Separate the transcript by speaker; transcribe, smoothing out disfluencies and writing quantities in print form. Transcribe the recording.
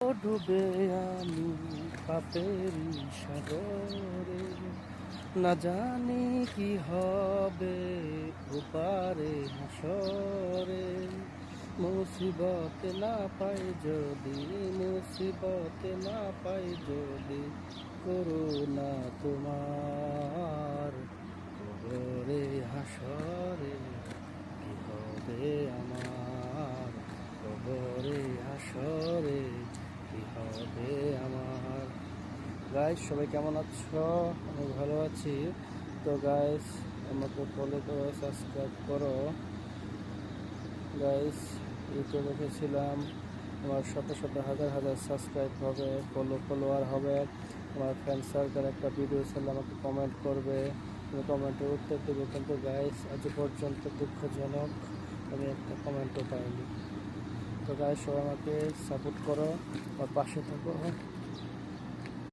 Speaker 1: ডুবে আমি পাপের সাগরে, না জানি কি হবে ওপারে হাসরে। মুসিবতে না পাই যদি, মুসিবতে না পাই যদি, করুণা তোমার। কবরে হাসরে কি হবে আমার, কবরে হাসরে কি হবে আমার। গাইস সবাই কেমন আছো? আমি ভালো আছি। তো গাইস আমাকে ফলো করো, সাবস্ক্রাইব করো। গাইস ইউটিউবে দেখেছিলাম আমার শত শত হাজার হাজার সাবস্ক্রাইব হবে, ফলোয়ার হবে। আমার ফ্রেন্ড সার্কেল একটা ভিডিও চাইলে আমাকে কমেন্ট করবে, আমি কমেন্টের উত্তর দেবো। কিন্তু গাইস আজ পর্যন্ত দুঃখজনক আমি একটা কমেন্টও পাইনি। তো গাইস সবাই আমাকে সাপোর্ট করো, আমার পাশে থাকো।